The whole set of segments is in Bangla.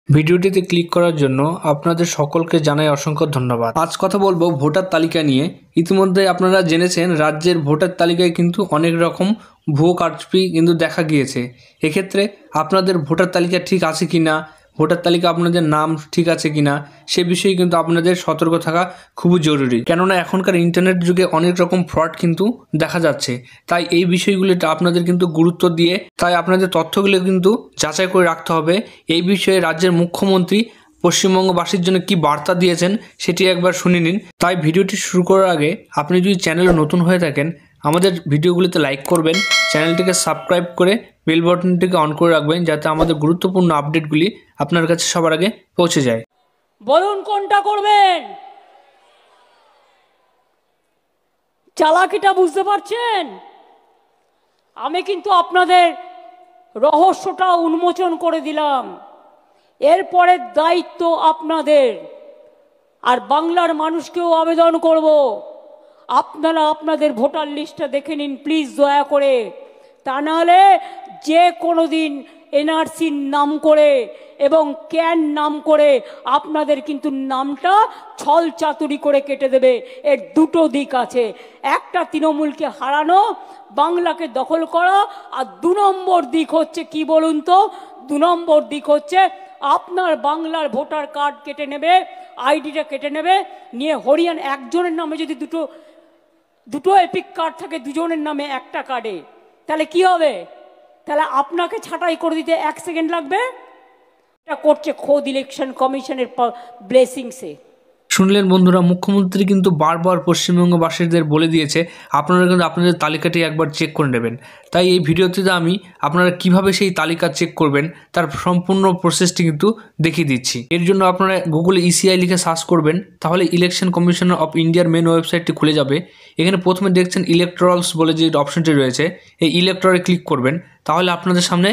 ভিডিওটিতে ক্লিক করার জন্য আপনাদের সকলকে জানাই অসংখ্য ধন্যবাদ। আজ কথা বলবো ভোটার তালিকা নিয়ে। ইতিমধ্যে আপনারা জেনেছেন রাজ্যের ভোটার তালিকায় কিন্তু অনেক রকম ভুয়ো কারচুপি কিন্তু দেখা গিয়েছে। এক্ষেত্রে আপনাদের ভোটার তালিকা ঠিক আছে কিনা, ভোটার তালিকা আপনাদের নাম ঠিক আছে কিনা সে বিষয়ে কিন্তু আপনাদের সতর্ক থাকা খুবই জরুরি। কেননা এখনকার ইন্টারনেট যুগে অনেক রকম ফ্রড কিন্তু দেখা যাচ্ছে। তাই এই বিষয়গুলিতে আপনাদের কিন্তু গুরুত্ব দিয়ে আপনাদের তথ্যগুলো কিন্তু যাচাই করে রাখতে হবে। এই বিষয়ে রাজ্যের মুখ্যমন্ত্রী পশ্চিমবঙ্গবাসীর জন্য কি বার্তা দিয়েছেন সেটি একবার শুনে নিন। তাই ভিডিওটি শুরু করার আগে আপনি যদি চ্যানেলে নতুন হয়ে থাকেন আমাদের ভিডিওগুলিতে লাইক করবেন, চ্যানেলটিকে সাবস্ক্রাইব করে বেল বাটনটিকে অন করে রাখবেন যাতে আমাদের গুরুত্বপূর্ণ আপডেটগুলি আপনার কাছে সবার আগে পৌঁছে যায়। বলুন কোনটা করবেন? চালাকিটা বুঝতে পারছেন? আমি কিন্তু আপনাদের রহস্যটা উন্মোচন করে দিলাম। এরপরের দায়িত্ব আপনাদের। আর বাংলার মানুষকেও আবেদন করব, আপনারা আপনাদের ভোটার লিস্টটা দেখে নিন প্লিজ দয়া করে। তা নাহলে যে কোনো দিন এনআরসির নাম করে এবং ক্যান নাম করে আপনাদের কিন্তু নামটা ছল চাতুরি করে কেটে দেবে। এর দুটো দিক আছে, একটা তৃণমূলকে হারানো, বাংলাকে দখল করা, আর 2 নম্বর দিক হচ্ছে কি বলুন তো? 2 নম্বর দিক হচ্ছে আপনার বাংলার ভোটার কার্ড কেটে নেবে, আইডিটা কেটে নেবে, নিয়ে হরিয়ান একজনের নামে যদি দুটো এপিক কার্ড থাকে দুজনের নামে একটা কার্ডে, তাহলে কি হবে? তাহলে আপনাকে ছাঁটাই করে দিতে 1 সেকেন্ড লাগবে। এটা করছে খোদ ইলেকশন কমিশনের ব্লেসিংসে। শুনলেন বন্ধুরা, মুখ্যমন্ত্রী কিন্তু বারবার পশ্চিমবঙ্গবাসীদের বলে দিয়েছে আপনারা কিন্তু আপনাদের তালিকাটি একবার চেক করে নেবেন। তাই এই ভিডিওতে আমি আপনারা কিভাবে সেই তালিকা চেক করবেন তার সম্পূর্ণ প্রসেসটি কিন্তু দেখিয়ে দিচ্ছি। এর জন্য আপনারা গুগলে ইসিআই লিখে সার্চ করবেন, তাহলে ইলেকশন কমিশন অফ ইন্ডিয়ার মেন ওয়েবসাইটটি খুলে যাবে। এখানে প্রথমে দেখছেন ইলেকট্রালস বলে যে অপশনটি রয়েছে, এই ইলেকট্রালে ক্লিক করবেন, তাহলে আপনাদের সামনে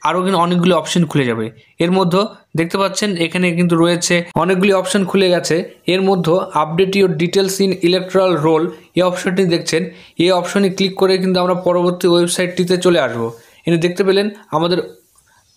আরও কিন্তু অনেকগুলি অপশন খুলে যাবে। এর মধ্যে দেখতে পাচ্ছেন এখানে কিন্তু রয়েছে অনেকগুলি অপশন খুলে গেছে। এর মধ্যে update your details in electoral roll এই অপশনটি দেখছেন। এই অপশনে ক্লিক করে কিন্তু আমরা পরবর্তী ওয়েবসাইটটিতে চলে আসবো। এখানে দেখতে পেলেন আমাদের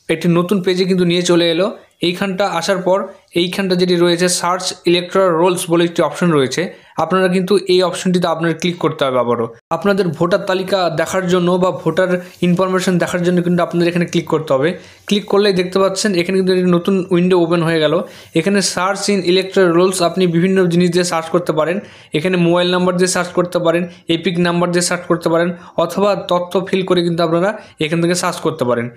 একটি নতুন পেজে কিন্তু নিয়ে চলে এলো। এইখানটা আসার পর এইখানটা যেটি রয়েছে সার্চ ইলেকট্রাল রোলস বলে একটি অপশন রয়েছে, আপনারা কিন্তু এই অপশনটিতে আপনার ক্লিক করতে হবে। আবারও আপনাদের ভোটার তালিকা দেখার জন্য বা ভোটার ইনফরমেশন দেখার জন্য কিন্তু আপনাদের এখানে ক্লিক করতে হবে। ক্লিক করলেই দেখতে পাচ্ছেন এখানে কিন্তু একটি নতুন উইন্ডো ওপেন হয়ে গেল। এখানে সার্চ ইন ইলেকট্রাল রোলস আপনি বিভিন্ন জিনিস দিয়ে সার্চ করতে পারেন। এখানে মোবাইল নাম্বার দিয়ে সার্চ করতে পারেন, এপিক নাম্বার দিয়ে সার্চ করতে পারেন, অথবা তথ্য ফিল করে কিন্তু আপনারা এখান থেকে সার্চ করতে পারেন।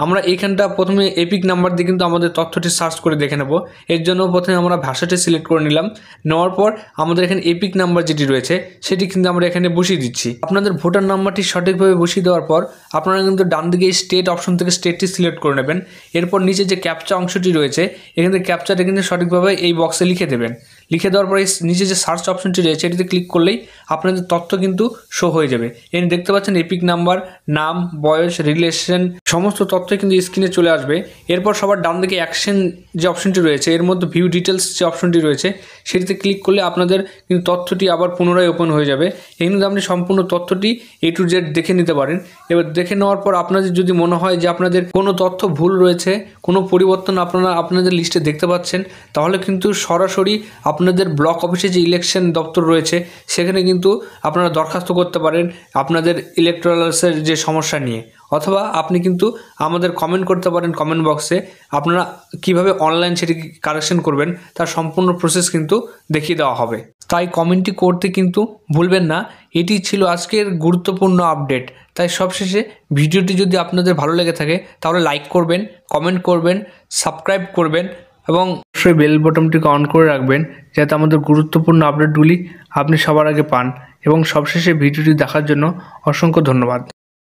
আমরা এইখানটা প্রথমে এপিক নাম্বার দিয়ে কিন্তু আমাদের তথ্যটি সার্চ করে দেখে নেব। এর জন্য প্রথমে আমরা ভাষাটি সিলেক্ট করে নিলাম। নেওয়ার পর আমাদের এখানে এপিক নাম্বার যেটি রয়েছে সেটি কিন্তু আমরা এখানে বসিয়ে দিচ্ছি। আপনাদের ভোটার নাম্বারটি সঠিকভাবে বসিয়ে দেওয়ার পর আপনারা কিন্তু ডান দিকে স্টেট অপশন থেকে স্টেটটি সিলেক্ট করে নেবেন। এরপর নিচে যে ক্যাপচা অংশটি রয়েছে এখানে ক্যাপচাটা কিন্তু সঠিকভাবে এই বক্সে লিখে দেবেন। লিখে দেওয়ার পরে নিচে যে সার্চ অপশনটি রয়েছে এটিতে ক্লিক করলেই আপনাদের তথ্য কিন্তু শো হয়ে যাবে। এখানে দেখতে পাচ্ছেন এপিক নাম্বার, নাম, বয়স, রিলেশন সমস্ত তথ্য কিন্তু স্ক্রিনে চলে আসবে। এরপর সবার ডান দিকে অ্যাকশন যে অপশনটি রয়েছে এর মধ্যে ভিউ ডিটেলস যে অপশনটি রয়েছে সেটিতে ক্লিক করলে আপনাদের কিন্তু তথ্যটি আবার পুনরায় ওপেন হয়ে যাবে। এখানে আপনি সম্পূর্ণ তথ্যটি A to Z দেখে নিতে পারেন। এবার দেখে নেওয়ার পর আপনাদের যদি মনে হয় যে আপনাদের কোনো তথ্য ভুল রয়েছে, কোনো পরিবর্তন আপনারা আপনাদের লিস্টে দেখতে পাচ্ছেন, তাহলে কিন্তু সরাসরি আপনাদের ব্লক অফিসে যে ইলেকশন দপ্তর রয়েছে সেখানে কিন্তু আপনারা দরখাস্ত করতে পারেন আপনাদের ইলেকট্রালসের যে সমস্যা নিয়ে, অথবা আপনি কিন্তু আমাদের কমেন্ট করতে পারেন কমেন্ট বক্সে। আপনারা কিভাবে অনলাইন সেটি কারেকশন করবেন তার সম্পূর্ণ প্রসেস কিন্তু দেখিয়ে দেওয়া হবে। তাই কমেন্টটি করতে কিন্তু ভুলবেন না। এটি ছিল আজকের গুরুত্বপূর্ণ আপডেট। তাই সবশেষে ভিডিওটি যদি আপনাদের ভালো লেগে থাকে তাহলে লাইক করবেন, কমেন্ট করবেন, সাবস্ক্রাইব করবেন এবং অবশ্যই বেল বাটনটিকে অন করে রাখবেন যাতে আমাদের গুরুত্বপূর্ণ আপডেটগুলি আপনি সবার আগে পান। এবং সবশেষে ভিডিওটি দেখার জন্য অসংখ্য ধন্যবাদ।